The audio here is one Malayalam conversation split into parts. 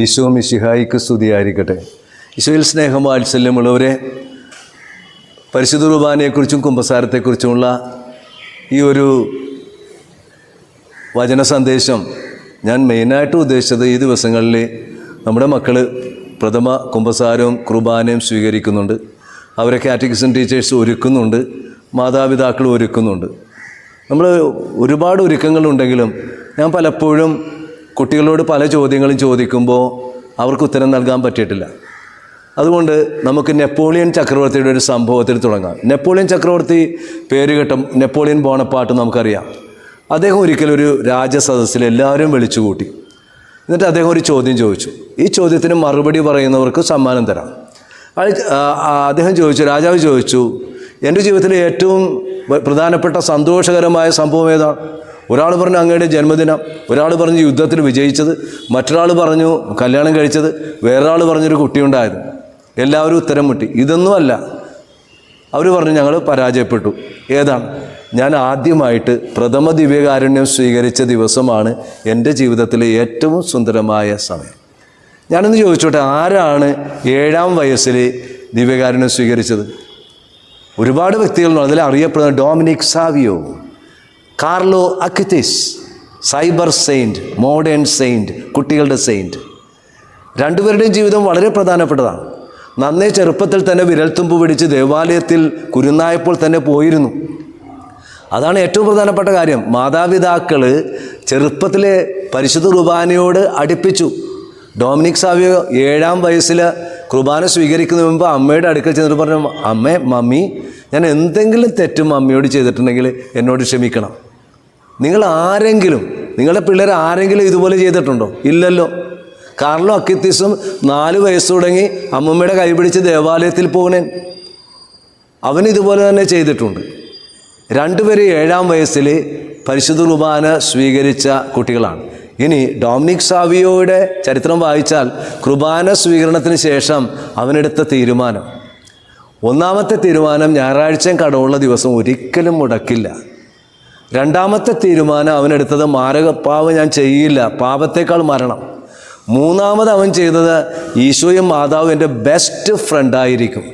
ഈശോ മിശിഹായിക്ക് സ്തുതിയായിരിക്കട്ടെ. ഈശോയിൽ സ്നേഹം വാത്സല്യമുള്ളവരെ, പരിശുദ്ധ കുർബാനയെക്കുറിച്ചും കുമ്പസാരത്തെക്കുറിച്ചുമുള്ള ഈ ഒരു വചന സന്ദേശം ഞാൻ മെയിനായിട്ട് ഉദ്ദേശിച്ചത്, ഈ ദിവസങ്ങളിൽ നമ്മുടെ മക്കൾ പ്രഥമ കുമ്പസാരവും കുർബാനയും സ്വീകരിക്കുന്നുണ്ട്. അവരെ കാറ്റക്കിസം ടീച്ചേഴ്സ് ഒരുക്കുന്നുണ്ട്, മാതാപിതാക്കൾ ഒരുക്കുന്നുണ്ട്. നമ്മൾ ഒരുപാട് ഒരുക്കങ്ങളുണ്ടെങ്കിലും ഞാൻ പലപ്പോഴും കുട്ടികളോട് പല ചോദ്യങ്ങളും ചോദിക്കുമ്പോൾ അവർക്ക് ഉത്തരം നൽകാൻ പറ്റിയിട്ടില്ല. അതുകൊണ്ട് നമുക്ക് നെപ്പോളിയൻ ചക്രവർത്തിയുടെ ഒരു സംഭവത്തിൽ തുടങ്ങാം. നെപ്പോളിയൻ ചക്രവർത്തി പേരുകെട്ട നെപ്പോളിയൻ ബോണപ്പാർട്ട് നമുക്കറിയാം. അദ്ദേഹം ഒരിക്കലൊരു രാജസദസ്സിൽ എല്ലാവരും വിളിച്ചു കൂട്ടി. എന്നിട്ട് അദ്ദേഹം ഒരു ചോദ്യം ചോദിച്ചു. ഈ ചോദ്യത്തിന് മറുപടി പറയുന്നവർക്ക് സമ്മാനം തരാം. രാജാവ് ചോദിച്ചു, എൻ്റെ ജീവിതത്തിലെ ഏറ്റവും പ്രധാനപ്പെട്ട സന്തോഷകരമായ സംഭവം ഏതാണ്? ഒരാൾ പറഞ്ഞു അങ്ങയുടെ ജന്മദിനം, ഒരാൾ പറഞ്ഞു യുദ്ധത്തിൽ വിജയിച്ചത്, മറ്റൊരാൾ പറഞ്ഞു കല്യാണം കഴിച്ചത്, വേറൊരാൾ പറഞ്ഞൊരു കുട്ടിയുണ്ടായത്. എല്ലാവരും ഉത്തരം മുട്ടി. ഇതൊന്നുമല്ല. അവർ പറഞ്ഞു ഞങ്ങൾ പരാജയപ്പെട്ടു. ഏതാണ്? ഞാൻ ആദ്യമായിട്ട് പ്രഥമ ദിവ്യകാരുണ്യം സ്വീകരിച്ച ദിവസമാണ് എൻ്റെ ജീവിതത്തിലെ ഏറ്റവും സുന്ദരമായ സമയം. ഞാനൊന്ന് ചോദിച്ചോട്ടെ, ആരാണ് 7-ാം വയസ്സിൽ ദിവ്യകാരുണ്യം സ്വീകരിച്ചത്? ഒരുപാട് വ്യക്തികളുണ്ട്. അതിൽ അറിയപ്പെടുന്ന Dominic Savio, Carlo Acutis, cyber saint, modern saint, കുട്ടികളുടെ സെയിൻറ്റ്. രണ്ടുപേരുടെയും ജീവിതം വളരെ പ്രധാനപ്പെട്ടതാണ്. നന്നേ ചെറുപ്പത്തിൽ തന്നെ വിരൽത്തുമ്പ് പിടിച്ച് ദേവാലയത്തിൽ കുരുന്നായപ്പോൾ തന്നെ പോയിരുന്നു. അതാണ് ഏറ്റവും പ്രധാനപ്പെട്ട കാര്യം. മാതാപിതാക്കൾ ചെറുപ്പത്തിലെ പരിശുദ്ധ കുർബാനയോട് അടുപ്പിച്ചു. ഡൊമിനിക് സാവിയോ 7-ാം വയസ്സിൽ കുർബാന സ്വീകരിക്കുന്നതിന് മുമ്പ് അമ്മയുടെ അടുക്കൽ ചെന്നിട്ട് പറഞ്ഞു, മമ്മി, ഞാൻ എന്തെങ്കിലും തെറ്റും മമ്മിയോട് ചെയ്തിട്ടുണ്ടെങ്കിൽ എന്നോട് ക്ഷമിക്കണം. നിങ്ങൾ ആരെങ്കിലും, നിങ്ങളുടെ പിള്ളേർ ആരെങ്കിലും ഇതുപോലെ ചെയ്തിട്ടുണ്ടോ? ഇല്ലല്ലോ. കാർലോ അക്വിറ്റിസും 4 വയസ്സ് തുടങ്ങി അമ്മമ്മയുടെ കൈപിടിച്ച് ദേവാലയത്തിൽ പോകണേ, അവൻ ഇതുപോലെ തന്നെ ചെയ്തിട്ടുണ്ട്. രണ്ടുപേരും 7-ാം വയസ്സിൽ പരിശുദ്ധ കുർബാന സ്വീകരിച്ച കുട്ടികളാണ്. ഇനി ഡൊമിനിക് സാവിയോയുടെ ചരിത്രം വായിച്ചാൽ കുർബാന സ്വീകരണത്തിന് ശേഷം അവനെടുത്ത തീരുമാനം, ഒന്നാമത്തെ തീരുമാനം ഞായറാഴ്ചയും കടവുള്ള ദിവസം ഒരിക്കലും മുടക്കില്ല. രണ്ടാമത്തെ തീരുമാനം അവനെടുത്തത് മാരകപ്പാവം ഞാൻ ചെയ്യില്ല, പാപത്തേക്കാൾ മരണം. മൂന്നാമത് അവൻ ചെയ്തത് ഈശോയും മാതാവും എൻ്റെ ബെസ്റ്റ് ഫ്രണ്ടായിരിക്കും.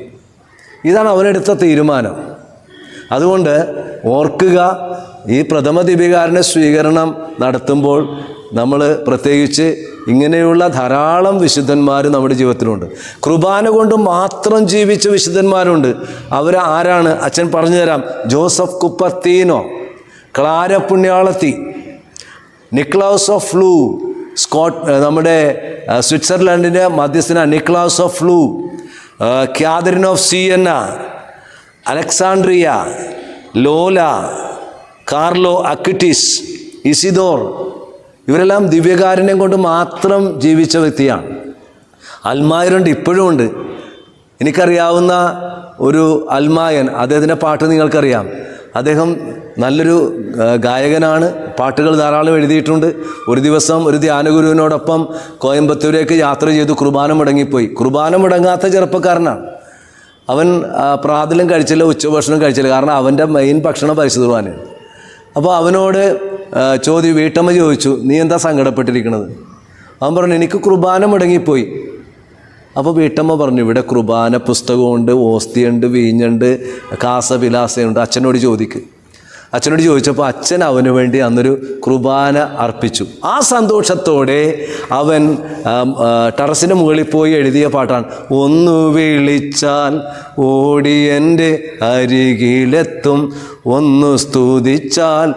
ഇതാണ് അവനെടുത്ത തീരുമാനം. അതുകൊണ്ട് ഓർക്കുക, ഈ പ്രഥമ ദിവ്യകാരുണ്യ സ്വീകരണം നടത്തുമ്പോൾ നമ്മൾ പ്രത്യേകിച്ച് ഇങ്ങനെയുള്ള ധാരാളം വിശുദ്ധന്മാർ നമ്മുടെ ജീവിതത്തിലുണ്ട്. കുർബാന കൊണ്ട് മാത്രം ജീവിച്ച വിശുദ്ധന്മാരുണ്ട്. അവർ ആരാണ്? അച്ഛൻ പറഞ്ഞു തരാം. ജോസഫ് കുപ്പർത്തീനോ, ക്ലാര പുണ്യാളത്തി, നിക്ലാസ് ഓഫ് ഫ്ലൂ, നമ്മുടെ സ്വിറ്റ്സർലൻഡിൻ്റെ മധ്യസ്ഥന Niklaus of Flue, Catherine of Siena, Alexandria, Lola, Carlo Acutis, Isidore, ഇവരെല്ലാം ദിവ്യകാരുണ്യം കൊണ്ട് മാത്രം ജീവിച്ച വ്യക്തിയാണ്. അൽമായരുണ്ട്, ഇപ്പോഴും ഉണ്ട്. എനിക്കറിയാവുന്ന ഒരു അൽമായൻ, അദ്ദേഹത്തിൻ്റെ പാട്ട് നിങ്ങൾക്കറിയാം. അദ്ദേഹം നല്ലൊരു ഗായകനാണ്, പാട്ടുകൾ ധാരാളം എഴുതിയിട്ടുണ്ട്. ഒരു ദിവസം ഒരു ധ്യാനഗുരുവിനോടൊപ്പം കോയമ്പത്തൂരേക്ക് യാത്ര ചെയ്തു. കുർബാന മുടങ്ങിപ്പോയി. കുർബാന മുടങ്ങാത്ത ചെറുപ്പക്കാരനാണ്. അവൻ പ്രാതലും കഴിച്ചില്ല, ഉച്ചഭക്ഷണം കഴിച്ചില്ല. കാരണം അവൻ്റെ മെയിൻ ഭക്ഷണം പരിശുദ്ധ കുർബാനയാണ്. അപ്പോൾ അവനോട് വീട്ടമ്മ ചോദിച്ചു, നീ എന്താ സങ്കടപ്പെട്ടിരിക്കുന്നത്? അവൻ പറഞ്ഞു, എനിക്ക് കുർബാന മുടങ്ങിപ്പോയി. അപ്പോൾ വീട്ടമ്മ പറഞ്ഞു, ഇവിടെ കുർബാന പുസ്തകമുണ്ട്, ഓസ്തിയുണ്ട്, വീഞ്ഞുണ്ട്, കാസവിലാസയുണ്ട്, അച്ഛനോട് ചോദിക്ക്. അച്ഛനോട് ചോദിച്ചപ്പോൾ അച്ഛൻ അവന് വേണ്ടി അന്നൊരു കുർബാന അർപ്പിച്ചു. ആ സന്തോഷത്തോടെ അവൻ ടെറസിൻ്റെ മുകളിൽ പോയി എഴുതിയ പാട്ടാണ്, ഒന്നു വിളിച്ചാൽ ഓടി എൻ്റെ അരികിലെത്തും, ഒന്ന് സ്തുതിച്ചാൽ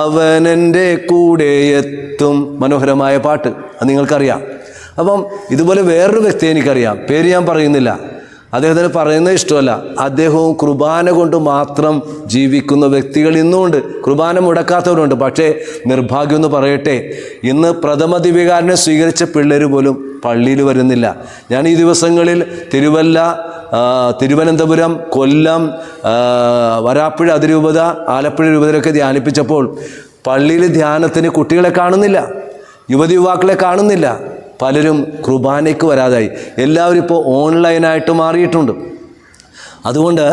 അവൻ എൻ്റെ കൂടെ എത്തും. മനോഹരമായ പാട്ട്, അത് നിങ്ങൾക്കറിയാം. അപ്പം ഇതുപോലെ വേറൊരു വ്യക്തിയെ എനിക്കറിയാം, പേര് ഞാൻ പറയുന്നില്ല. അദ്ദേഹത്തിന് പറയുന്നത് ഇഷ്ടമല്ല. അദ്ദേഹവും കുർബാന കൊണ്ട് മാത്രം ജീവിക്കുന്ന വ്യക്തികൾ ഇന്നുമുണ്ട്. കുർബാന മുടക്കാത്തവരുണ്ട്. പക്ഷേ നിർഭാഗ്യം എന്ന് പറയട്ടെ, ഇന്ന് പ്രഥമ ദിവ്യകാരുണ്യം സ്വീകരിച്ച പിള്ളേർ പോലും പള്ളിയിൽ വരുന്നില്ല. ഞാൻ ഈ ദിവസങ്ങളിൽ തിരുവല്ല, തിരുവനന്തപുരം, കൊല്ലം, വരാപ്പുഴ അതിരൂപത, ആലപ്പുഴ രൂപതയിലൊക്കെ ധ്യാനിപ്പിച്ചപ്പോൾ പള്ളിയിൽ ധ്യാനത്തിന് കുട്ടികളെ കാണുന്നില്ല, യുവതി യുവാക്കളെ കാണുന്നില്ല. പലരും കുർബാനയ്ക്ക് വരാതായി. എല്ലാവരും ഇപ്പോൾ ഓൺലൈനായിട്ട് മാറിയിട്ടുണ്ട്. അതുകൊണ്ട്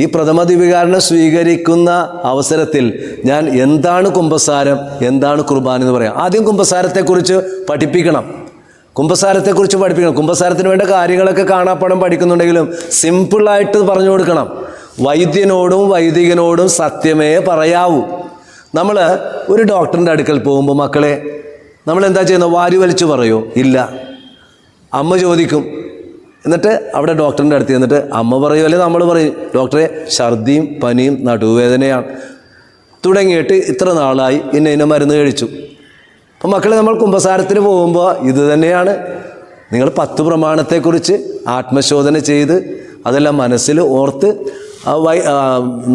ഈ പ്രഥമ ദിവ്യകാരുണ്യം സ്വീകരിക്കുന്ന അവസരത്തിൽ ഞാൻ എന്താണ് കുമ്പസാരം, എന്താണ് കുർബാന എന്ന് പറയാം. ആദ്യം കുമ്പസാരത്തെക്കുറിച്ച് പഠിപ്പിക്കണം. കുമ്പസാരത്തെക്കുറിച്ച് പഠിപ്പിക്കണം. കുമ്പസാരത്തിന് വേണ്ട കാര്യങ്ങളൊക്കെ കാണാപ്പാഠം പഠിക്കുന്നുണ്ടെങ്കിലും സിമ്പിളായിട്ട് പറഞ്ഞു കൊടുക്കണം. വൈദ്യനോടും വൈദികനോടും സത്യമേ പറയാവൂ. നമ്മൾ ഒരു ഡോക്ടറിൻ്റെ അടുക്കൽ പോകുമ്പോൾ മക്കളെ നമ്മളെന്താ ചെയ്യുന്നത്? വാരി വലിച്ചു പറയോ? ഇല്ല. അമ്മ ചോദിക്കും, എന്നിട്ട് അവിടെ ഡോക്ടറിൻ്റെ അടുത്ത് ചെന്നിട്ട് അമ്മ പറയുമോ അല്ലെങ്കിൽ നമ്മൾ പറയും, ഡോക്ടറെ ഛർദിയും പനിയും നടുവേദനയാണ്, തുടങ്ങിയിട്ട് ഇത്ര നാളായി ഇന്ന മരുന്ന് കഴിച്ചു. അപ്പം മക്കളെ നമ്മൾ കുമ്പസാരത്തിന് പോകുമ്പോൾ ഇത് തന്നെയാണ്. നിങ്ങൾ 10 പ്രമാണത്തെക്കുറിച്ച് ആത്മശോധന ചെയ്ത് അതെല്ലാം മനസ്സിൽ ഓർത്ത്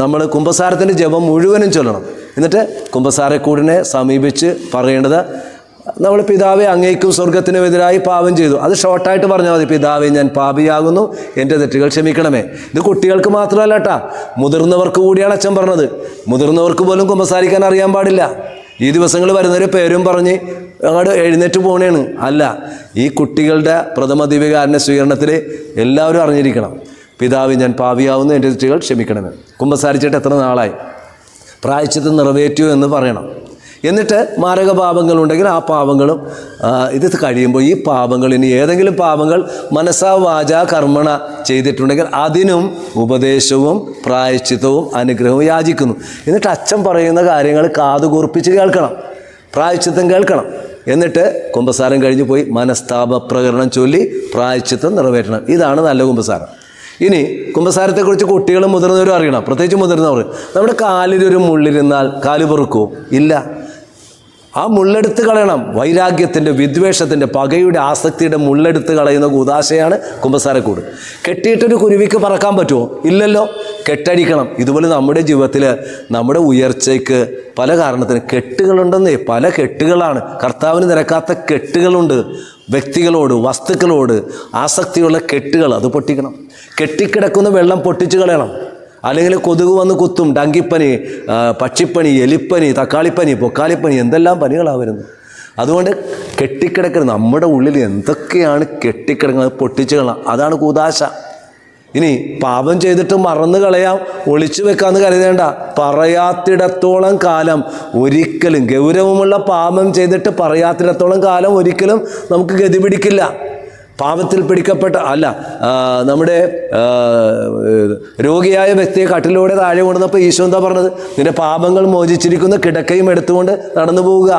നമ്മൾ കുമ്പസാരത്തിൻ്റെ ജപം മുഴുവനും ചൊല്ലണം. എന്നിട്ട് കുമ്പസാരക്കൂടിനെ സമീപിച്ച് പറയേണ്ടത്, നമ്മൾ പിതാവെ അങ്ങേക്കും സ്വർഗത്തിനുമെതിരായി പാപം ചെയ്തു. അത് ഷോർട്ടായിട്ട് പറഞ്ഞാൽ മതി. പിതാവെ ഞാൻ പാപിയാകുന്നു, എൻ്റെ തെറ്റുകൾ ക്ഷമിക്കണമേ. ഇത് കുട്ടികൾക്ക് മാത്രമല്ല കേട്ടാ, മുതിർന്നവർക്ക് കൂടിയാണ് അച്ഛൻ പറഞ്ഞത്. മുതിർന്നവർക്ക് പോലും കുമ്പസാരിക്കാൻ അറിയാൻ പാടില്ല. ഈ ദിവസങ്ങൾ വരുന്നവർ പേരും പറഞ്ഞ് അങ്ങോട്ട് എഴുന്നേറ്റ് പോകണേണ്. അല്ല, ഈ കുട്ടികളുടെ പ്രഥമ ദിവ്യകാരുണ്യ സ്വീകരണത്തിൽ എല്ലാവരും അറിഞ്ഞിരിക്കണം, പിതാവ് ഞാൻ പാപിയാവുന്നു, എൻ്റെ തെറ്റുകൾ ക്ഷമിക്കണമേ. കുമ്പസാരിച്ചിട്ട് എത്ര നാളായി, പ്രായശ്ചിത്തം നിറവേറ്റിയോ എന്ന് പറയണം. എന്നിട്ട് മാരക പാപങ്ങളുണ്ടെങ്കിൽ ആ പാപങ്ങളും ഇത് കഴിയുമ്പോൾ ഈ പാപങ്ങൾ, ഇനി ഏതെങ്കിലും പാപങ്ങൾ മനസ്സാ വാചാ കർമ്മണ ചെയ്തിട്ടുണ്ടെങ്കിൽ അതിനും ഉപദേശവും പ്രായശ്ചിത്തവും അനുഗ്രഹവും യാചിക്കുന്നു. എന്നിട്ട് അച്ഛൻ പറയുന്ന കാര്യങ്ങൾ കാതുകൂർപ്പിച്ച് കേൾക്കണം, പ്രായശ്ചിത്തം കേൾക്കണം. എന്നിട്ട് കുമ്പസാരം കഴിഞ്ഞ് പോയി മനസ്താപ പ്രകരണം ചൊല്ലി പ്രായശ്ചിത്തം നിറവേറ്റണം. ഇതാണ് നല്ല കുമ്പസാരം. ഇനി കുമ്പസാരത്തെക്കുറിച്ച് കുട്ടികളും മുതിർന്നവരും അറിയണം, പ്രത്യേകിച്ച് മുതിർന്നവർ. നമ്മുടെ കാലിലൊരു മുള്ളിരുന്നാൽ കാല് പൊറുക്കുമോ? ഇല്ല. ആ മുള്ളെടുത്ത് കളയണം. വൈരാഗ്യത്തിൻ്റെ, വിദ്വേഷത്തിൻ്റെ, പകയുടെ, ആസക്തിയുടെ മുള്ളെടുത്ത് കളയുന്ന കൂദാശയാണ് കുമ്പസാരക്കൂട്. കെട്ടിയിട്ടൊരു കുരുവിക്ക് പറക്കാൻ പറ്റുമോ? ഇല്ലല്ലോ. കെട്ടടിക്കണം. ഇതുപോലെ നമ്മുടെ ജീവിതത്തിൽ നമ്മുടെ ഉയർച്ചയ്ക്ക് പല കാരണത്തിന് കെട്ടുകളുണ്ടെന്നേ, പല കെട്ടുകളാണ്. കർത്താവിന് നിരക്കാത്ത കെട്ടുകളുണ്ട്. വ്യക്തികളോട്, വസ്തുക്കളോട് ആസക്തിയുള്ള കെട്ടുകൾ, അത് പൊട്ടിക്കണം. കെട്ടിക്കിടക്കുന്ന വെള്ളം പൊട്ടിച്ച് കളയണം. അല്ലെങ്കിൽ കൊതുക് വന്ന് കുത്തും. ഡങ്കിപ്പനി, പക്ഷിപ്പനി, എലിപ്പനി, തക്കാളിപ്പനി, പൊക്കാളിപ്പനി, എന്തെല്ലാം പനികളാണ് വരുന്നത്. അതുകൊണ്ട് കെട്ടിക്കിടക്കുന്നത്, നമ്മുടെ ഉള്ളിൽ എന്തൊക്കെയാണ് കെട്ടിക്കിടക്കുന്നത് പൊട്ടിച്ച് കളയാം. അതാണ് കൂദാശ. ഇനി പാപം ചെയ്തിട്ട് മറന്നു കളയാം, ഒളിച്ചു വെക്കാമെന്ന് കരുതേണ്ട. പറയാത്തിടത്തോളം കാലം ഒരിക്കലും, ഗൗരവമുള്ള പാപം ചെയ്തിട്ട് പറയാത്തിടത്തോളം കാലം ഒരിക്കലും നമുക്ക് ഗതി പിടിക്കില്ല. പാപത്തിൽ പിടിക്കപ്പെട്ട നമ്മുടെ രോഗിയായ വ്യക്തിയെ കട്ടിലൂടെ താഴെ കൊണ്ടുവന്നപ്പോൾ ഈശോ എന്താ പറഞ്ഞത്? നിന്റെ പാപങ്ങൾ മോചിച്ചിരിക്കുന്ന കിടക്കയും എടുത്തുകൊണ്ട് നടന്നു പോവുക.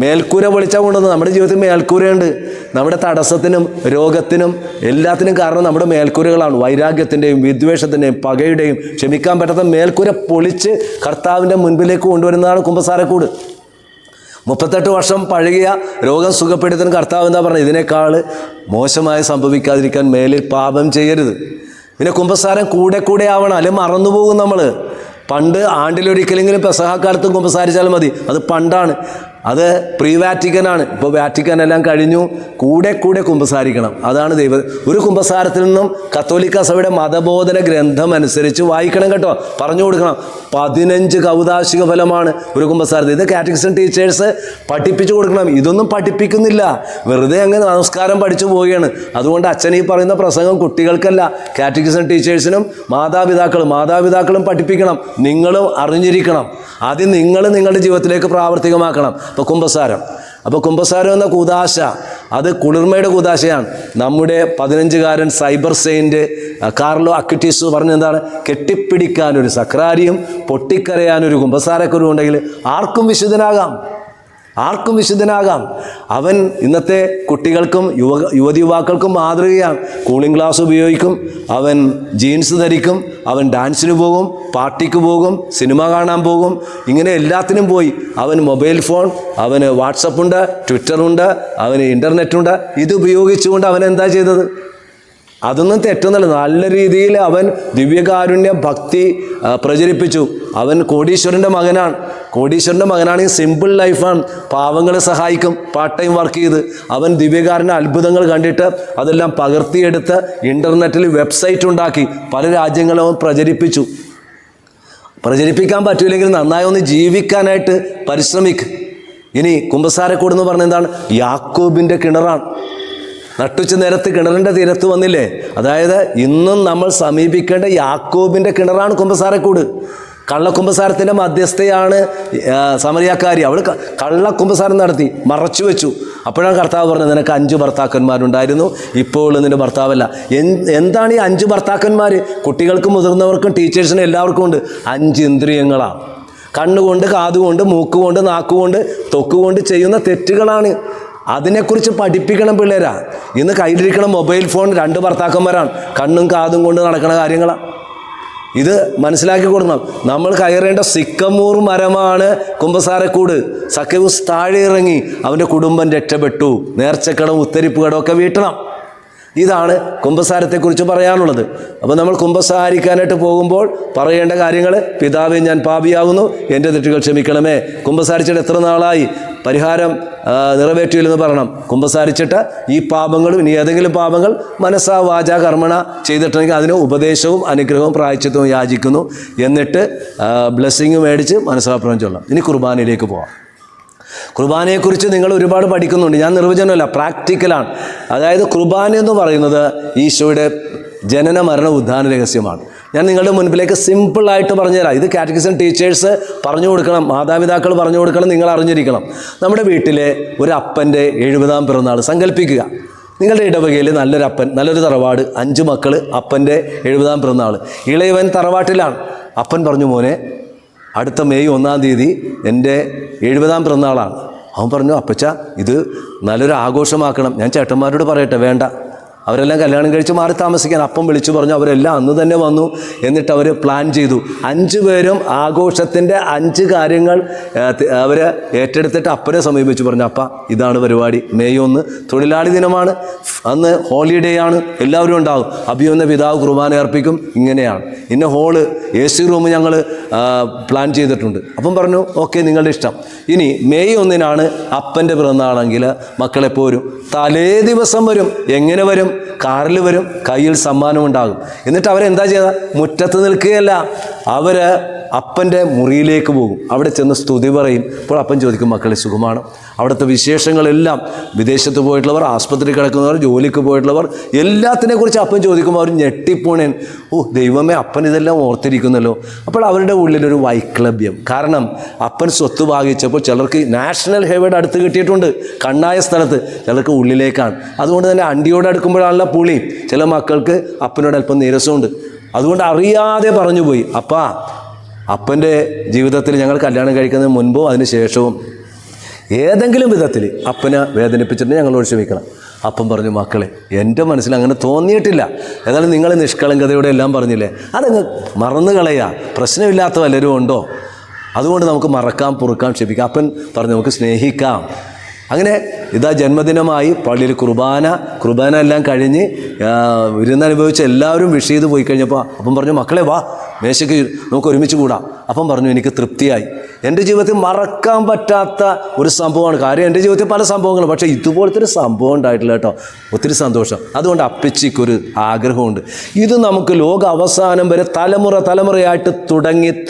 മേൽക്കൂര പൊളിച്ചാൽ കൊണ്ടുവന്നത്. നമ്മുടെ ജീവിതത്തിൽ മേൽക്കൂരയുണ്ട്. നമ്മുടെ തടസ്സത്തിനും രോഗത്തിനും എല്ലാത്തിനും കാരണം നമ്മുടെ മേൽക്കൂരകളാണ്. വൈരാഗ്യത്തിൻ്റെയും വിദ്വേഷത്തിൻ്റെയും പകയുടെയും ക്ഷമിക്കാൻ പറ്റാത്ത മേൽക്കൂര പൊളിച്ച് കർത്താവിൻ്റെ മുൻപിലേക്ക് കൊണ്ടുവരുന്നതാണ് കുമ്പസാരക്കൂട്. 38 വർഷം പഴകിയ രോഗം സുഖപ്പെടുത്തുന്ന കർത്താവ് എന്താ പറഞ്ഞത്? ഇതിനേക്കാൾ മോശമായി സംഭവിക്കാതിരിക്കാൻ മേലിൽ പാപം ചെയ്യരുത്. പിന്നെ കുമ്പസാരം കൂടെ ആവണം, അല്ലെങ്കിൽ മറന്നുപോകും നമ്മൾ. പണ്ട് ആണ്ടിലൊരിക്കലെങ്കിലും പെസഹാക്കാലത്തും കുമ്പസാരിച്ചാൽ മതി. അത് പണ്ടാണ്. അത് പ്രീ വാറ്റിക്കനാണ്. ഇപ്പോൾ വാറ്റിക്കൻ എല്ലാം കഴിഞ്ഞു. കൂടെ കുമ്പസാരിക്കണം. അതാണ് ഒരു കുമ്പസാരത്തിൽ നിന്നും കത്തോലിക്ക സഭയുടെ മതബോധന ഗ്രന്ഥം അനുസരിച്ച് വായിക്കണം കേട്ടോ, പറഞ്ഞു കൊടുക്കണം. 15 കൗദാശിക ഫലമാണ് ഒരു കുമ്പസാരത്തിൽ. ഇത് കാറ്റഗിസം ടീച്ചേഴ്സ് പഠിപ്പിച്ചു കൊടുക്കണം. ഇതൊന്നും പഠിപ്പിക്കുന്നില്ല, വെറുതെ അങ്ങ് നമസ്കാരം പഠിച്ചു പോവുകയാണ്. അതുകൊണ്ട് അച്ഛൻ ഈ പറയുന്ന പ്രസംഗം കുട്ടികൾക്കല്ല, കാറ്റഗിസം ടീച്ചേഴ്സിനും മാതാപിതാക്കളും പഠിപ്പിക്കണം. നിങ്ങളും അറിഞ്ഞിരിക്കണം. ആദ്യം നിങ്ങൾ നിങ്ങളുടെ ജീവിതത്തിലേക്ക് പ്രാവർത്തികമാക്കണം. അപ്പോൾ കുമ്പസാരം എന്ന കൂദാശ അത് കുളിർമയുടെ കൂദാശയാണ്. നമ്മുടെ 15കാരൻ സൈബർ സെയിൻറ്റ് കാർലോ അക്വിറ്റീസ് പറഞ്ഞെന്താണ്? കെട്ടിപ്പിടിക്കാനൊരു സക്രാരിയും പൊട്ടിക്കരയാനൊരു കുമ്പസാരക്കുരു ഉണ്ടെങ്കിൽ ആർക്കും വിശുദ്ധനാകാം. അവൻ ഇന്നത്തെ കുട്ടികൾക്കും യുവതിയുവാക്കൾക്കും മാതൃകയാണ്. കൂളിംഗ് ഗ്ലാസ് ഉപയോഗിക്കും, അവൻ ജീൻസ് ധരിക്കും, അവൻ ഡാൻസിന് പോകും, പാർട്ടിക്ക് പോകും, സിനിമ കാണാൻ പോകും, ഇങ്ങനെ എല്ലാത്തിനും പോയി. അവൻ മൊബൈൽ ഫോൺ, അവന് വാട്സപ്പുണ്ട്, ട്വിറ്ററുണ്ട്, അവന് ഇൻ്റർനെറ്റുണ്ട്. ഇത് ഉപയോഗിച്ചുകൊണ്ട് അവൻ എന്താ ചെയ്തത്? അതൊന്നും തെറ്റൊന്നുമല്ല. നല്ല രീതിയിൽ അവൻ ദിവ്യകാരുണ്യ ഭക്തി പ്രചരിപ്പിച്ചു. അവൻ കോടീശ്വരൻ്റെ മകനാണെങ്കിൽ സിമ്പിൾ ലൈഫാണ്. പാവങ്ങളെ സഹായിക്കും, പാർട്ട് ടൈം വർക്ക് ചെയ്ത്. അവൻ ദിവ്യകാരുണ്യ അത്ഭുതങ്ങൾ കണ്ടിട്ട് അതെല്ലാം പകർത്തിയെടുത്ത് ഇൻ്റർനെറ്റിൽ വെബ്സൈറ്റ് ഉണ്ടാക്കി പല രാജ്യങ്ങളും അവൻ പ്രചരിപ്പിക്കാൻ പറ്റില്ലെങ്കിൽ നന്നായി ഒന്ന് ജീവിക്കാനായിട്ട് പരിശ്രമിക്കും. ഇനി കുമ്പസാരക്കൂടെന്ന് പറഞ്ഞ എന്താണ്? യാക്കോബിൻ്റെ കിണറാണ്. നട്ടുച്ച നേരത്ത് കിണറിൻ്റെ തീരത്ത് വന്നില്ലേ? അതായത് ഇന്നും നമ്മൾ സമീപിക്കേണ്ട യാക്കോബിൻ്റെ കിണറാണ് കുമ്പസാരക്കൂട്. കള്ളക്കുമ്പസാരത്തിൻ്റെ മധ്യസ്ഥയാണ് സമറിയാക്കാരി. അവൾ കള്ളക്കുമ്പസാരം നടത്തി, മറച്ചു വെച്ചു. അപ്പോഴാണ് കർത്താവ് പറഞ്ഞത്, നിനക്ക് 5 ഭർത്താക്കന്മാരുണ്ടായിരുന്നു, ഇപ്പോൾ നിൻ്റെ ഭർത്താവല്ല. എന്താണ് ഈ 5 ഭർത്താക്കന്മാർ? കുട്ടികൾക്കും മുതിർന്നവർക്കും ടീച്ചേഴ്സിനും എല്ലാവർക്കും ഉണ്ട്. 5 ഇന്ദ്രിയങ്ങളാണ്. കണ്ണുകൊണ്ട്, കാതുകൊണ്ട്, മൂക്കുകൊണ്ട്, നാക്കുകൊണ്ട്, തൊക്കുകൊണ്ട് ചെയ്യുന്ന തെറ്റുകളാണ്. അതിനെക്കുറിച്ച് പഠിപ്പിക്കണം പിള്ളേരാ. ഇന്ന് കയ്യിലിരിക്കണം മൊബൈൽ ഫോൺ 2 ഭർത്താക്കന്മാരാണ്, കണ്ണും കാതും കൊണ്ട് നടക്കുന്ന കാര്യങ്ങളാണ്. ഇത് മനസ്സിലാക്കി കൊടുക്കണം. നമ്മൾ കയറേണ്ട സിക്കമൂർ മരമാണ് കുമ്പസാരക്കൂട്. സക്കയൂസ് താഴെ ഇറങ്ങി, അവൻ്റെ കുടുംബം രക്ഷപ്പെട്ടു. നേർച്ചക്കടം, ഉത്തരിപ്പ് കടമൊക്കെ വീട്ടണം. ഇതാണ് കുമ്പസാരത്തെക്കുറിച്ച് പറയാനുള്ളത്. അപ്പോൾ നമ്മൾ കുമ്പസാരിക്കാനായിട്ട് പോകുമ്പോൾ പറയേണ്ട കാര്യങ്ങൾ: പിതാവേ, ഞാൻ പാപിയാകുന്നു, എൻ്റെ തെറ്റുകൾ ക്ഷമിക്കണമേ. കുമ്പസാരിച്ചിട്ട് എത്ര നാളായി, പരിഹാരം നിറവേറ്റിയില്ലെന്ന് പറയണം. കുമ്പസാരിച്ചിട്ട് ഈ പാപങ്ങളും ഇനി ഏതെങ്കിലും പാപങ്ങൾ മനസ്സാ വാചാ കർമ്മണ ചെയ്തിട്ടുണ്ടെങ്കിൽ അതിന് ഉപദേശവും അനുഗ്രഹവും പ്രായശ്ചിത്തവും യാചിക്കുന്നു. എന്നിട്ട് ബ്ലെസ്സിങ് മേടിച്ച് മനസ്സാപ്രം ചൊല്ലാം. ഇനി കുർബാനയിലേക്ക് പോകാം. കുർബാനയെക്കുറിച്ച് നിങ്ങൾ ഒരുപാട് പഠിക്കുന്നുണ്ട്. ഞാൻ നിർവചനമല്ല, പ്രാക്ടിക്കലാണ്. അതായത് കുർബാന എന്ന് പറയുന്നത് ഈശോയുടെ ജനന മരണ ഉദ്ധാന രഹസ്യമാണ്. ഞാൻ നിങ്ങളുടെ മുൻപിലേക്ക് സിമ്പിളായിട്ട് പറഞ്ഞുതരാം. ഇത് കാറ്റഗിസം ടീച്ചേഴ്സ് പറഞ്ഞു കൊടുക്കണം, മാതാപിതാക്കൾ പറഞ്ഞു കൊടുക്കണം, നിങ്ങൾ അറിഞ്ഞിരിക്കണം. നമ്മുടെ വീട്ടിലെ ഒരു അപ്പൻ്റെ 70ാം പിറന്നാൾ സങ്കല്പിക്കുക. നിങ്ങളുടെ ഇടവകയിൽ നല്ലൊരു അപ്പൻ, നല്ലൊരു തറവാട്, 5 മക്കൾ, അപ്പൻ്റെ 70ാം പിറന്നാൾ. ഇളയവൻ തറവാട്ടിലാണ്. അപ്പൻ പറഞ്ഞു, മോനെ, അടുത്ത മെയ് 1-ാം തീയതി എൻ്റെ 70ാം പിറന്നാളാണ്. അവൻ പറഞ്ഞു, അപ്പച്ച, ഇത് നല്ലൊരു ആഘോഷമാക്കണം. ഞാൻ ചേട്ടന്മാരോട് പറയട്ടെ? വേണ്ട, അവരെല്ലാം കല്യാണം കഴിച്ച് മാറി താമസിക്കാൻ. അപ്പം വിളിച്ചു പറഞ്ഞു. അവരെല്ലാം അന്ന് തന്നെ വന്നു. എന്നിട്ട് അവർ പ്ലാൻ ചെയ്തു. 5 പേരും ആഘോഷത്തിൻ്റെ 5 കാര്യങ്ങൾ അവർ ഏറ്റെടുത്തിട്ട് അപ്പനെ സമീപിച്ചു. പറഞ്ഞു, അപ്പ, ഇതാണ് പരിപാടി. മെയ് 1 തൊഴിലാളി ദിനമാണ്, അന്ന് ഹോളിഡേ ആണ്, എല്ലാവരും ഉണ്ടാകും. അഭിയൊന്ന പിതാവ് കുർബാന അർപ്പിക്കും. ഇങ്ങനെയാണ്, ഇന്ന ഹോള് AC റൂം ഞങ്ങൾ പ്ലാൻ ചെയ്തിട്ടുണ്ട്. അപ്പം പറഞ്ഞു, ഓക്കെ, നിങ്ങളുടെ ഇഷ്ടം. ഇനി മെയ് 1-നാണ് അപ്പൻ്റെ പിറന്നാളെങ്കിൽ മക്കളെ പോരും. തലേ ദിവസം വരും. എങ്ങനെ വരും? കാറിൽ വരും, കയ്യിൽ സമ്മാനമുണ്ടാകും. എന്നിട്ട് അവരെന്താ ചെയ്ത? മുറ്റത്ത് നിൽക്കുകയല്ല, അവർ അപ്പൻ്റെ മുറിയിലേക്ക് പോകും. അവിടെ ചെന്ന് സ്തുതി പറയും. അപ്പോൾ അപ്പൻ ചോദിക്കും, മക്കളെ സുഖമാണ്? അവിടുത്തെ വിശേഷങ്ങളെല്ലാം, വിദേശത്ത് പോയിട്ടുള്ളവർ, ആസ്പത്രി കിടക്കുന്നവർ, ജോലിക്ക് പോയിട്ടുള്ളവർ, എല്ലാത്തിനെക്കുറിച്ച് അപ്പൻ ചോദിക്കുമ്പോൾ അവർ ഞെട്ടിപ്പോണേൻ. ഓ ദൈവമേ, അപ്പൻ ഇതെല്ലാം ഓർത്തിരിക്കുന്നല്ലോ. അപ്പോൾ അവരുടെ ഉള്ളിലൊരു വൈക്ലഭ്യം. കാരണം അപ്പൻ സ്വത്ത് ഭാഗിച്ചപ്പോൾ ചിലർക്ക് നാഷണൽ ഹൈവേയുടെ അടുത്ത് കിട്ടിയിട്ടുണ്ട്, കണ്ണായ സ്ഥലത്ത്, ചിലർക്ക് ഉള്ളിലേക്കാണ്. അതുകൊണ്ട് തന്നെ അണ്ടിയോട് അടുക്കുമ്പോഴാണല്ലോ പുളി. ചില മക്കൾക്ക് അപ്പനോട് അല്പം നീരസമുണ്ട്. അതുകൊണ്ട് അറിയാതെ പറഞ്ഞു പോയി, അപ്പാ, അപ്പൻ്റെ ജീവിതത്തിൽ ഞങ്ങൾ കല്യാണം കഴിക്കുന്നതിന് മുൻപോ അതിന് ശേഷവും ഏതെങ്കിലും വിധത്തിൽ അപ്പനെ വേദനിപ്പിച്ചിട്ട് ഞങ്ങളോട് ക്ഷമിക്കണം. അപ്പം പറഞ്ഞു, മക്കളെ, എൻ്റെ മനസ്സിൽ അങ്ങനെ തോന്നിയിട്ടില്ല. ഏതായാലും നിങ്ങൾ നിഷ്കളങ്കതയോടെ എല്ലാം പറഞ്ഞില്ലേ, അതങ്ങ് മറന്നു കളയുക. പ്രശ്നമില്ലാത്ത വല്ലവരും ഉണ്ടോ? അതുകൊണ്ട് നമുക്ക് മറക്കാം, പൊറുക്കാം, ക്ഷമിക്കാം. അപ്പൻ പറഞ്ഞു, നമുക്ക് സ്നേഹിക്കാം. അങ്ങനെ ഇതാ ജന്മദിനമായി പള്ളിയിൽ കുർബാന എല്ലാം കഴിഞ്ഞ് വിരുന്നനുഭവിച്ച് എല്ലാവരും വിഷ് ചെയ്ത് പോയി കഴിഞ്ഞപ്പോൾ അപ്പം പറഞ്ഞു, മക്കളെ വാ, മേശയ്ക്ക് നമുക്ക് ഒരുമിച്ച് കൂടാം. അപ്പം പറഞ്ഞു, എനിക്ക് തൃപ്തിയായി. എൻ്റെ ജീവിതത്തിൽ മറക്കാൻ പറ്റാത്ത ഒരു സംഭവമാണ്. കാര്യം എൻ്റെ ജീവിതത്തിൽ പല സംഭവങ്ങളും, പക്ഷേ ഇതുപോലത്തെ ഒരു സംഭവം ഉണ്ടായിട്ടില്ല കേട്ടോ. ഒത്തിരി സന്തോഷം. അതുകൊണ്ട് അപ്പച്ചിക്കൊരു ആഗ്രഹമുണ്ട്. ഇത് നമുക്ക് ലോക അവസാനം വരെ തലമുറയായിട്ട്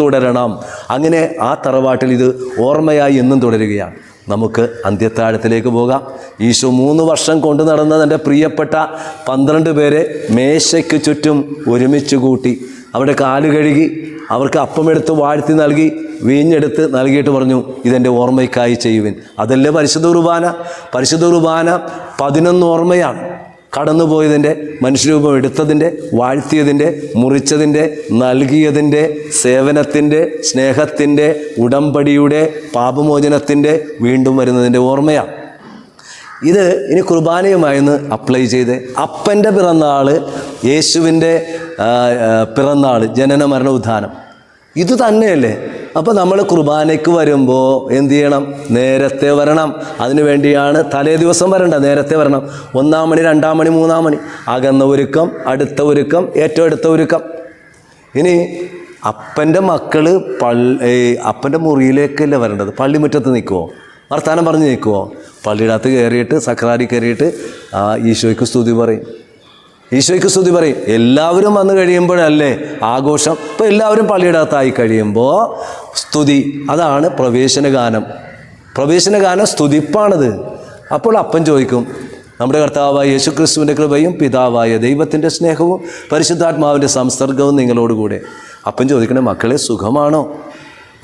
തുടരണം. അങ്ങനെ ആ തറവാട്ടിൽ ഇത് ഓർമ്മയായി എന്നും തുടരുകയാണ്. നമുക്ക് അന്ത്യത്താഴത്തിലേക്ക് പോകാം. ഈശോ 3 വർഷം കൊണ്ടു നടന്ന തൻ്റെ പ്രിയപ്പെട്ട 12 പേരെ മേശയ്ക്ക് ചുറ്റും ഒരുമിച്ച് കൂട്ടി. അവിടെ കാല് കഴുകി, അവർക്ക് അപ്പമെടുത്ത് വാഴ്ത്തി നൽകി, വീഞ്ഞെടുത്ത് നൽകിയിട്ട് പറഞ്ഞു, ഇതെൻ്റെ ഓർമ്മയ്ക്കായി ചെയ്യുവിൻ. അതല്ലേ പരിശുദ്ധ കുർബാന. പരിശുദ്ധ കുർബാന 11 ഓർമ്മയാണ്. കടന്നുപോയതിൻ്റെ, മനുഷ്യരൂപം എടുത്തതിൻ്റെ, വാഴ്ത്തിയതിൻ്റെ, മുറിച്ചതിൻ്റെ, നൽകിയതിൻ്റെ, സേവനത്തിൻ്റെ, സ്നേഹത്തിൻ്റെ, ഉടമ്പടിയുടെ, പാപമോചനത്തിൻ്റെ, വീണ്ടും വരുന്നതിൻ്റെ ഓർമ്മയാണ്. ഇത് ഇനി കുർബാനയുമായെന്ന് അപ്ലൈ ചെയ്ത് അപ്പൻ്റെ പിറന്നാൾ, യേശുവിൻ്റെ പിറന്നാൾ, ജനന മരണ ഉദ്ധാനം, ഇത് തന്നെയല്ലേ. അപ്പോൾ നമ്മൾ കുർബാനയ്ക്ക് വരുമ്പോൾ എന്ത് ചെയ്യണം? നേരത്തെ വരണം. അതിനു വേണ്ടിയാണ് തലേ ദിവസം വരണ്ട, നേരത്തെ വരണം. 1-ാം മണി, 2-ാം മണി, 3-ാം മണി, അകന്ന ഒരുക്കം, അടുത്ത ഒരുക്കം, ഏറ്റവും അടുത്ത ഒരുക്കം. ഇനി അപ്പൻ്റെ മക്കൾ അപ്പൻ്റെ മുറിയിലേക്കല്ലേ വരേണ്ടത്? പള്ളിമുറ്റത്ത് നിൽക്കുമോ? വർത്താനം പറഞ്ഞ് നിൽക്കുമോ? പള്ളിയുടെ അകത്ത് കയറിയിട്ട്, സക്രാരി കയറിയിട്ട് ഈശോയ്ക്ക് സ്തുതി പറയും. ഈശോയ്ക്ക് സ്തുതി പറയും. എല്ലാവരും വന്നു കഴിയുമ്പോഴല്ലേ ആഘോഷം. ഇപ്പോൾ എല്ലാവരും പള്ളിയുടെ അകത്തായി കഴിയുമ്പോൾ സ്തുതി, അതാണ് പ്രവേശനഗാനം. പ്രവേശനഗാനം സ്തുതിപ്പാണത്. അപ്പോൾ അപ്പൻ ചോദിക്കും, നമ്മുടെ കർത്താവായ യേശുക്രിസ്തുവിൻ്റെ കൃപയും പിതാവായ ദൈവത്തിൻ്റെ സ്നേഹവും പരിശുദ്ധാത്മാവിൻ്റെ സംസർഗവും നിങ്ങളോടുകൂടെ. അപ്പൻ ചോദിക്കണേ, മക്കളെ സുഖമാണോ?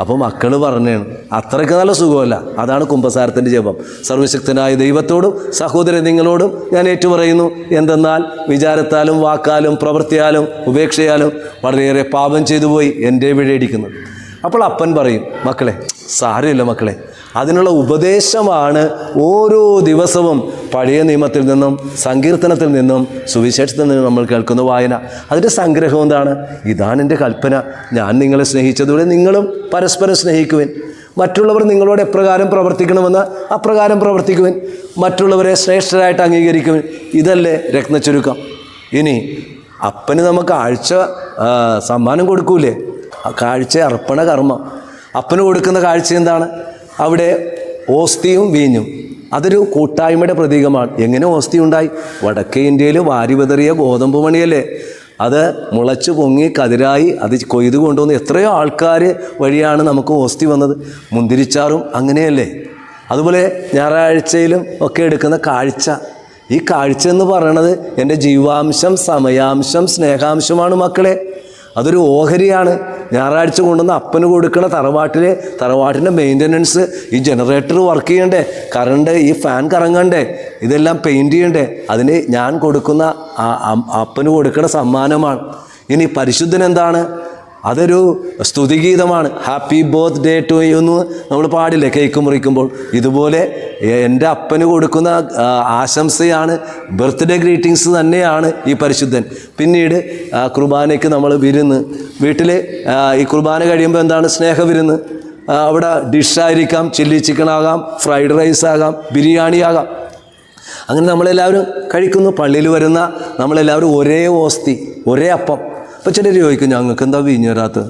അപ്പോൾ മക്കൾ പറഞ്ഞാണ്, അത്രയ്ക്ക് നല്ല സുഖമല്ല. അതാണ് കുമ്പസാരത്തിൻ്റെ ജപം. സർവശക്തനായ ദൈവത്തോടും സഹോദരൻ നിങ്ങളോടും ഞാൻ ഏറ്റുപറയുന്നു, എന്തെന്നാൽ വിചാരത്താലും വാക്കാലും പ്രവൃത്തിയാലും ഉപേക്ഷയാലും വളരെയേറെ പാപം ചെയ്തു പോയി എൻ്റെ വിഴയടിക്കുന്നത്. അപ്പോൾ അപ്പൻ പറയും, മക്കളെ സാരമില്ല മക്കളെ, അതിനുള്ള ഉപദേശമാണ് ഓരോ ദിവസവും പഴയ നിയമത്തിൽ നിന്നും സങ്കീർത്തനത്തിൽ നിന്നും സുവിശേഷത്തിൽ നിന്നും നമ്മൾ കേൾക്കുന്ന വായന. അതിൻ്റെ സംഗ്രഹം എന്താണ്? ഇതാണ് എൻ്റെ കൽപ്പന, ഞാൻ നിങ്ങളെ സ്നേഹിച്ചതുപോലെ നിങ്ങളും പരസ്പരം സ്നേഹിക്കുവിൻ. മറ്റുള്ളവർ നിങ്ങളോട് എപ്രകാരം പ്രവർത്തിക്കണമെന്ന് അപ്രകാരം പ്രവർത്തിക്കുവിൻ. മറ്റുള്ളവരെ ശ്രേഷ്ഠരായിട്ട് അംഗീകരിക്കുവിൻ. ഇതല്ലേ രത്നച്ചുരുക്കം. ഇനി അപ്പന് നമുക്ക് കാഴ്ച സമ്മാനം കൊടുക്കൂലേ? കാഴ്ച അർപ്പണ കർമ്മം. അപ്പന് കൊടുക്കുന്ന കാഴ്ച എന്താണ്? അവിടെ ഓസ്തിയും വീഞ്ഞും. അതൊരു കൂട്ടായ്മയുടെ പ്രതീകമാണ്. എങ്ങനെ ഓസ്തി ഉണ്ടായി? വടക്കേ ഇന്ത്യയിൽ വാരി വിതറിയ ഗോതമ്പ് മണിയല്ലേ, അത് മുളച്ച് പൊങ്ങി കതിരായി അത് കൊയ്ത് കൊണ്ടുവന്ന് എത്രയോ ആൾക്കാർ വഴിയാണ് നമുക്ക് ഓസ്തി വന്നത്. മുന്തിരിച്ചാറും അങ്ങനെയല്ലേ. അതുപോലെ ഞായറാഴ്ചയിലും ഒക്കെ എടുക്കുന്ന കാഴ്ച. ഈ കാഴ്ച എന്ന് പറയണത് എൻ്റെ ജീവാംശം, സമയാംശം, സ്നേഹാംശമാണ് മക്കളെ. അതൊരു ഓഹരിയാണ്. ഞായറാഴ്ച കൊണ്ടുവന്ന് അപ്പന് കൊടുക്കണ തറവാട്ടിൻ്റെ മെയിൻ്റനൻസ്, ഈ ജനറേറ്റർ വർക്ക് ചെയ്യണ്ടേ, കറണ്ട്, ഈ ഫാൻ കറങ്ങണ്ടേ, ഇതെല്ലാം പെയിൻറ്റ് ചെയ്യണ്ടേ, അതിന് ഞാൻ കൊടുക്കുന്ന അപ്പന് കൊടുക്കണ സമ്മാനമാണ്. ഇനി പരിശുദ്ധൻ എന്താണ്? അതൊരു സ്തുതിഗീതമാണ്. Happy birthday to you എന്ന് നമ്മൾ പാടില്ലേ കേക്ക് മുറിക്കുമ്പോൾ? ഇതുപോലെ എൻ്റെ അപ്പന് കൊടുക്കുന്ന ആശംസയാണ്, ബർത്ത്ഡേ ഗ്രീറ്റിങ്സ് തന്നെയാണ് ഈ പരിശുദ്ധൻ. പിന്നീട് കുർബാനയ്ക്ക് നമ്മൾ വിരുന്ന്, വീട്ടിൽ ഈ കുർബാന കഴിയുമ്പോൾ എന്താണ്? സ്നേഹവിരുന്ന്. അവിടെ ഡിഷായിരിക്കാം, ചില്ലി ചിക്കൻ ആകാം, ഫ്രൈഡ് റൈസ് ആകാം, ബിരിയാണി ആകാം. അങ്ങനെ നമ്മളെല്ലാവരും കഴിക്കുന്നു. പള്ളിയിൽ വരുന്ന നമ്മളെല്ലാവരും ഒരേ ഓസ്തി, ഒരേ അപ്പം. അപ്പോൾ ചിലർ ചോദിക്കും, ഞങ്ങൾക്ക് എന്താ വീഞ്ഞ് വരാത്തത്?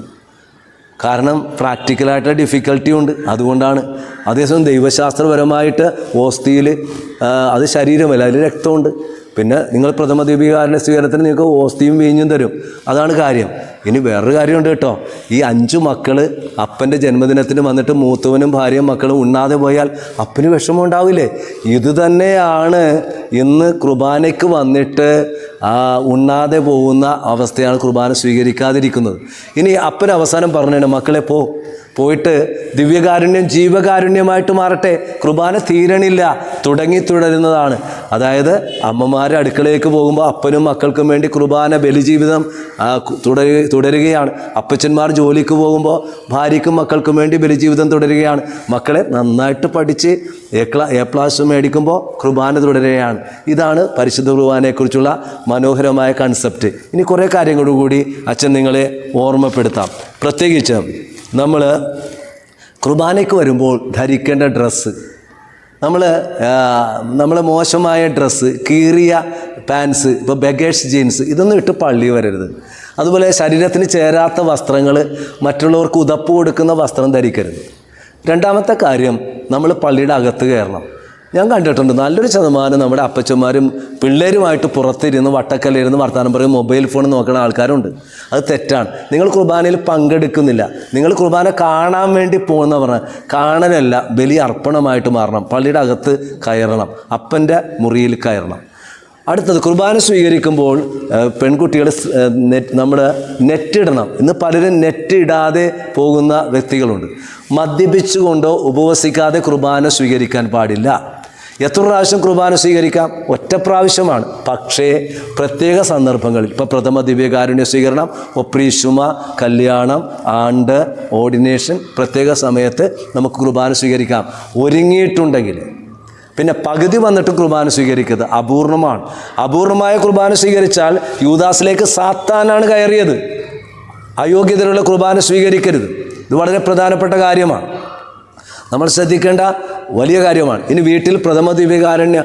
കാരണം പ്രാക്ടിക്കലായിട്ട് ഡിഫിക്കൽട്ടി ഉണ്ട്, അതുകൊണ്ടാണ്. അതേസമയം ദൈവശാസ്ത്രപരമായിട്ട് ഓസ്തിയിൽ അത് ശരീരമല്ല, അതിൽ രക്തമുണ്ട്. പിന്നെ നിങ്ങൾ പ്രഥമ ദീപികാരൻ്റെ സ്വീകരണത്തിന് നിങ്ങൾക്ക് ഓസ്തിയും വീഞ്ഞും തരും. അതാണ് കാര്യം. ഇനി വേറൊരു കാര്യമുണ്ട് കേട്ടോ. ഈ 5 മക്കൾ അപ്പൻ്റെ ജന്മദിനത്തിന് വന്നിട്ട് മൂത്തവനും ഭാര്യയും മക്കളും ഉണ്ണാതെ പോയാൽ അപ്പന് വിഷമം ഉണ്ടാവില്ലേ? ഇത് തന്നെയാണ് ഇന്ന് കുർബാനയ്ക്ക് വന്നിട്ട് ഉണ്ണാതെ പോകുന്ന അവസ്ഥയാണ് കുർബാന സ്വീകരിക്കാതിരിക്കുന്നത്. ഇനി അപ്പൻ അവസാനം പറഞ്ഞാണ്, മക്കളെ പോയിട്ട് ദിവ്യകാരുണ്യം ജീവകാരുണ്യമായിട്ട് മാറട്ടെ. കുർബാന തീരണില്ല, തുടരുന്നതാണ്. അതായത് അമ്മമാർ അടുക്കളയിലേക്ക് പോകുമ്പോൾ അപ്പനും മക്കൾക്കും വേണ്ടി കുർബാന ബലിജീവിതം തുടരുകയാണ്. അപ്പച്ചന്മാർ ജോലിക്ക് പോകുമ്പോൾ ഭാര്യയ്ക്കും മക്കൾക്കും വേണ്ടി ബലിജീവിതം തുടരുകയാണ്. മക്കളെ നന്നായിട്ട് പഠിച്ച് A+ മേടിക്കുമ്പോൾ കുർബാന തുടരുകയാണ്. ഇതാണ് പരിശുദ്ധ കുർബാനയെക്കുറിച്ചുള്ള മനോഹരമായ കൺസെപ്റ്റ്. ഇനി കുറേ കാര്യങ്ങളോടുകൂടി അച്ഛൻ നിങ്ങളെ ഓർമ്മപ്പെടുത്താം. പ്രത്യേകിച്ച് നമ്മൾ കുർബാനയ്ക്ക് വരുമ്പോൾ ധരിക്കേണ്ട ഡ്രസ്സ്, നമ്മൾ മോശമായ ഡ്രസ്സ്, കീറിയ പാൻസ്, ഇപ്പോൾ ബഗേഴ്സ് ജീൻസ്, ഇതൊന്നും ഇട്ട് പള്ളി വരരുത്. അതുപോലെ ശരീരത്തിന് ചേരാത്ത വസ്ത്രങ്ങൾ, മറ്റുള്ളവർക്ക് ഉതപ്പ് കൊടുക്കുന്ന വസ്ത്രം ധരിക്കരുത്. രണ്ടാമത്തെ കാര്യം, നമ്മൾ പള്ളിയുടെ അകത്ത് കയറണം. ഞാൻ കണ്ടിട്ടുണ്ട് നല്ലൊരു ശതമാനം നമ്മുടെ അപ്പച്ചന്മാരും പിള്ളേരുമായിട്ട് പുറത്തിരുന്ന് വട്ടക്കല്ലിരുന്ന് വർത്തമാനം പറയും, മൊബൈൽ ഫോൺ നോക്കുന്ന ആൾക്കാരുണ്ട്. അത് തെറ്റാണ്. നിങ്ങൾ കുർബാനയിൽ പങ്കെടുക്കുന്നില്ല, നിങ്ങൾ കുർബാന കാണാൻ വേണ്ടി പോകുന്ന പറഞ്ഞാൽ കാണലല്ല, ബലി അർപ്പണമായിട്ട് മാറണം. പള്ളിയുടെ അകത്ത് കയറണം, അപ്പൻ്റെ മുറിയിൽ കയറണം. അടുത്തത്, കുർബാന സ്വീകരിക്കുമ്പോൾ പെൺകുട്ടികൾ നമ്മുടെ നെറ്റിടണം. ഇന്ന് പലരും നെറ്റ് ഇടാതെ പോകുന്ന വ്യക്തികളുണ്ട്. മദ്യപിച്ചുകൊണ്ടോ ഉപവസിക്കാതെ കുർബാന സ്വീകരിക്കാൻ പാടില്ല. എത്ര പ്രാവശ്യം കുർബാന സ്വീകരിക്കാം? ഒറ്റ പ്രാവശ്യമാണ്. പക്ഷേ പ്രത്യേക സന്ദർഭങ്ങളിൽ, ഇപ്പോൾ പ്രഥമ ദിവ്യകാരുണ്യ സ്വീകരണം, ഒപ്രീശുമ, കല്യാണം, ആണ്ട്, ഓർഡിനേഷൻ, പ്രത്യേക സമയത്ത് നമുക്ക് കുർബാന സ്വീകരിക്കാം ഒരുങ്ങിയിട്ടുണ്ടെങ്കിൽ. പിന്നെ പകുതി വന്നിട്ട് കുർബാന സ്വീകരിക്കരുത്, അപൂർണമാണ്. അപൂർണമായ കുർബാന സ്വീകരിച്ചാൽ യൂദാസിലേക്ക് സാത്താനാണ് കയറിയത്. അയോഗ്യതയുള്ള കുർബാന സ്വീകരിക്കരുത്. ഇത് വളരെ പ്രധാനപ്പെട്ട കാര്യമാണ്, നമ്മൾ ശ്രദ്ധിക്കേണ്ട വലിയ കാര്യമാണ്. ഇനി വീട്ടിൽ പ്രഥമ ദിവ്യകാരുണ്യ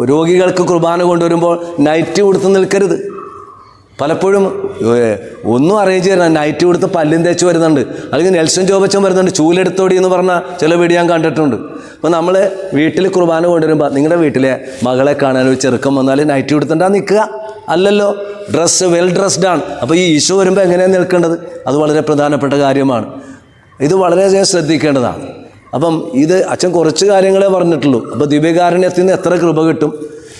രോഗികൾക്ക് കുർബാന കൊണ്ടുവരുമ്പോൾ നൈറ്റ് കൊടുത്ത് നിൽക്കരുത്. പലപ്പോഴും ഒന്നും അറേഞ്ച് ചെയ്യണം, നൈറ്റ് കൊടുത്ത് പല്ലും തേച്ച് വരുന്നുണ്ട്, അല്ലെങ്കിൽ നെൽസൺ ജോബച്ചൻ വരുന്നുണ്ട്, ചൂലെടുത്തോടി എന്ന് പറഞ്ഞ ചില വീഡിയോ ഞാൻ കണ്ടിട്ടുണ്ട്. അപ്പോൾ നമ്മൾ വീട്ടിൽ കുർബാന കൊണ്ടുവരുമ്പോൾ നിങ്ങളുടെ വീട്ടിലെ മകളെ കാണാൻ ഒരു ചെറുക്കം വന്നാൽ നൈറ്റ് കൊടുത്തിട്ടാ നിൽക്കുക അല്ലല്ലോ, വെൽ ഡ്രസ്ഡ് ആണ്. അപ്പോൾ ഈ ഈശോ വരുമ്പോൾ എങ്ങനെയാണ് നിൽക്കേണ്ടത്? അത് വളരെ പ്രധാനപ്പെട്ട കാര്യമാണ്. ഇത് വളരെയധികം ശ്രദ്ധിക്കേണ്ടതാണ്. അപ്പം ഇത് അച്ഛൻ കുറച്ച് കാര്യങ്ങളെ പറഞ്ഞിട്ടുള്ളൂ. അപ്പോൾ ദിവ്യകാരുണ്യത്തിൽ നിന്ന് എത്ര കൃപ കിട്ടും?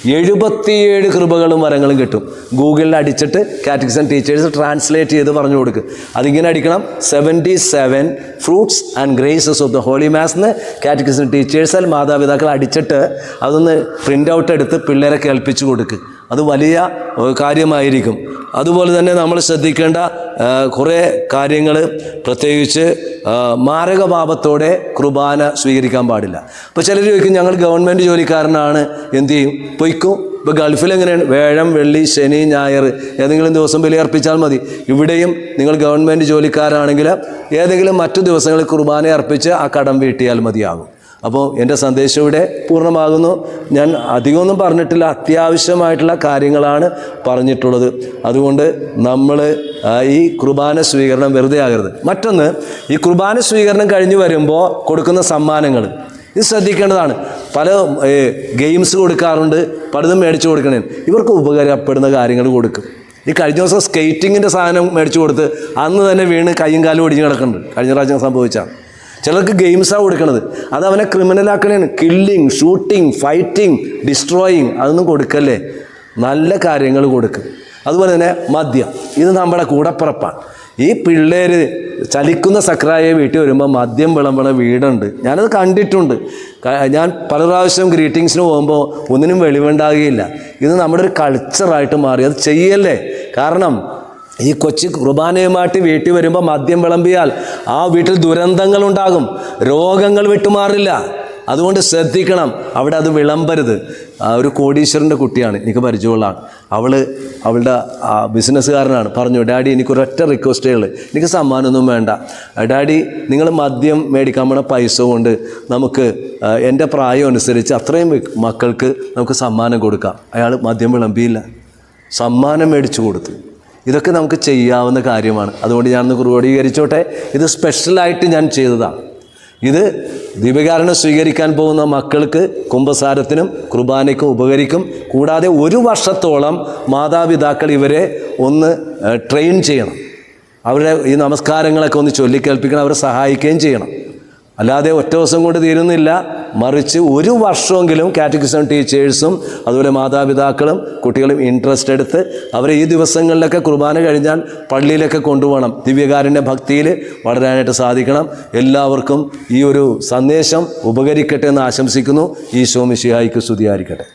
77 കൃപകളും വരങ്ങളും കിട്ടും. ഗൂഗിളിൽ അടിച്ചിട്ട് കാറ്റക്കിസം ടീച്ചേഴ്സ് ട്രാൻസ്ലേറ്റ് ചെയ്ത് പറഞ്ഞു കൊടുക്കുക. അതിങ്ങനെ അടിക്കണം, 77 fruits and graces of the holy mass എന്ന് കാറ്റക്കിസം ടീച്ചേഴ്സ് മാതാപിതാക്കൾ അടിച്ചിട്ട് അതൊന്ന് പ്രിൻ്റ് ഔട്ട് എടുത്ത് പിള്ളേരെ കേൾപ്പിച്ചു കൊടുക്കുക. അത് വലിയ കാര്യമായിരിക്കും. അതുപോലെ തന്നെ നമ്മൾ ശ്രദ്ധിക്കേണ്ട കുറേ കാര്യങ്ങൾ, പ്രത്യേകിച്ച് മാരകപാപത്തോടെ കുർബാന സ്വീകരിക്കാൻ പാടില്ല. അപ്പോൾ ചിലർ ചോദിക്കും, ഞങ്ങൾ ഗവൺമെൻറ് ജോലിക്കാരനാണ്, എന്തു ചെയ്യും? പൊയ്ക്കും. ഇപ്പോൾ ഗൾഫിൽ എങ്ങനെയാണ്? വ്യാഴം, വെള്ളി, ശനി, ഞായർ ഏതെങ്കിലും ദിവസം ബലിയർപ്പിച്ചാൽ മതി. ഇവിടെയും നിങ്ങൾ ഗവൺമെൻറ് ജോലിക്കാരാണെങ്കിൽ ഏതെങ്കിലും മറ്റു ദിവസങ്ങളിൽ കുർബാന അർപ്പിച്ച് ആ കടം വീട്ടിയാൽ മതിയാകും. അപ്പോൾ എൻ്റെ സന്ദേശം ഇവിടെ പൂർണ്ണമാകുന്നു. ഞാൻ അധികമൊന്നും പറഞ്ഞിട്ടില്ല, അത്യാവശ്യമായിട്ടുള്ള കാര്യങ്ങളാണ് പറഞ്ഞിട്ടുള്ളത്. അതുകൊണ്ട് നമ്മൾ ഈ കുർബാന സ്വീകരണം വെറുതെ ആകരുത്. മറ്റൊന്ന്, ഈ കുർബാന സ്വീകരണം കഴിഞ്ഞ് വരുമ്പോൾ കൊടുക്കുന്ന സമ്മാനങ്ങൾ, ഇത് ശ്രദ്ധിക്കേണ്ടതാണ്. പല ഗെയിംസ് കൊടുക്കാറുണ്ട്, പലതും മേടിച്ചു കൊടുക്കണേ. ഇവർക്ക് ഉപകാരപ്പെടുന്ന കാര്യങ്ങൾ കൊടുക്കും. ഈ കഴിഞ്ഞ ദിവസം സ്കേറ്റിങ്ങിൻ്റെ സാധനം മേടിച്ചു കൊടുത്ത് അന്ന് തന്നെ വീണ് കൈയും കാലും ഒടിഞ്ഞ് കിടക്കുന്നുണ്ട്. കഴിഞ്ഞ പ്രാവശ്യം സംഭവിച്ചാണ്. ചിലർക്ക് ഗെയിംസാണ് കൊടുക്കണത്, അത് അവനെ ക്രിമിനലാക്കണേന്. കില്ലിങ്, ഷൂട്ടിങ്, ഫൈറ്റിങ്, ഡിസ്ട്രോയിങ്, അതൊന്നും കൊടുക്കല്ലേ. നല്ല കാര്യങ്ങൾ കൊടുക്കും. അതുപോലെ തന്നെ മദ്യം, ഇത് നമ്മുടെ കൂടപ്പിറപ്പാണ്. ഈ പിള്ളേർ ചലിക്കുന്ന സക്രായെ വീട്ടിൽ വരുമ്പോൾ മദ്യം വിളമ്പണ വീടുണ്ട്. ഞാനത് കണ്ടിട്ടുണ്ട്. ഞാൻ പല പ്രാവശ്യം ഗ്രീറ്റിങ്സിന് പോകുമ്പോൾ ഒന്നിനും വെളിവുണ്ടാകുകയില്ല. ഇത് നമ്മുടെ ഒരു കൾച്ചറായിട്ട് മാറി. അത് ചെയ്യല്ലേ. കാരണം ഈ കൊച്ചി കുർബാനയുമായിട്ട് വീട്ടിൽ വരുമ്പോൾ മദ്യം വിളമ്പിയാൽ ആ വീട്ടിൽ ദുരന്തങ്ങളുണ്ടാകും, രോഗങ്ങൾ വിട്ടുമാറില്ല. അതുകൊണ്ട് ശ്രദ്ധിക്കണം, അവിടെ അത് വിളമ്പരുത്. ഒരു കോടീശ്വരൻ്റെ കുട്ടിയാണ്, എനിക്ക് പരിചയമുള്ളതാണ്. അവളുടെ ബിസിനസ്സുകാരനാണ്. പറഞ്ഞു, ഡാഡി എനിക്കൊരൊറ്റ റിക്വസ്റ്റേ ഉള്ളൂ, എനിക്ക് സമ്മാനമൊന്നും വേണ്ട. ഡാഡി, നിങ്ങൾ മദ്യം മേടിക്കാൻ പോണ പൈസ കൊണ്ട് നമുക്ക് എൻ്റെ പ്രായം അനുസരിച്ച് അത്രയും മക്കൾക്ക് നമുക്ക് സമ്മാനം കൊടുക്കാം. അയാൾ മദ്യം വിളമ്പിയില്ല, സമ്മാനം മേടിച്ചു കൊടുത്തു. ഇതൊക്കെ നമുക്ക് ചെയ്യാവുന്ന കാര്യമാണ്. അതുകൊണ്ട് ഞാനൊന്ന് ക്രോഡീകരിച്ചോട്ടെ. ഇത് സ്പെഷ്യലായിട്ട് ഞാൻ ചെയ്തതാണ്. ഇത് ദീപകാരണം സ്വീകരിക്കാൻ പോകുന്ന മക്കൾക്ക് കുമ്പസാരത്തിനും കുർബാനയ്ക്കും ഉപകരിക്കും. കൂടാതെ 1 വർഷത്തോളം മാതാപിതാക്കൾ ഇവരെ ഒന്ന് ട്രെയിൻ ചെയ്യണം. അവരുടെ ഈ നമസ്കാരങ്ങളൊക്കെ ഒന്ന് ചൊല്ലിക്കേൽപ്പിക്കണം, അവരെ സഹായിക്കുകയും ചെയ്യണം. അല്ലാതെ ഒറ്റ ദിവസം കൊണ്ട് തീരുന്നില്ല, മറിച്ച് 1 വർഷമെങ്കിലും കാറ്റക്കിസം ടീച്ചേഴ്സും അതുപോലെ മാതാപിതാക്കളും കുട്ടികളും ഇൻട്രസ്റ്റ് എടുത്ത് അവരെ ഈ ദിവസങ്ങളിലൊക്കെ കുർബാന കഴിഞ്ഞാൽ പള്ളിയിലൊക്കെ കൊണ്ടുപോകണം. ദിവ്യകാരുണ്യ ഭക്തിയിൽ വളരാനായിട്ട് സാധിക്കണം. എല്ലാവർക്കും ഈ ഒരു സന്ദേശം ഉപകരിക്കട്ടെ എന്ന് ആശംസിക്കുന്നു. ഈശോ മിശിഹായ്ക്ക് സ്തുതിയായിരിക്കട്ടെ.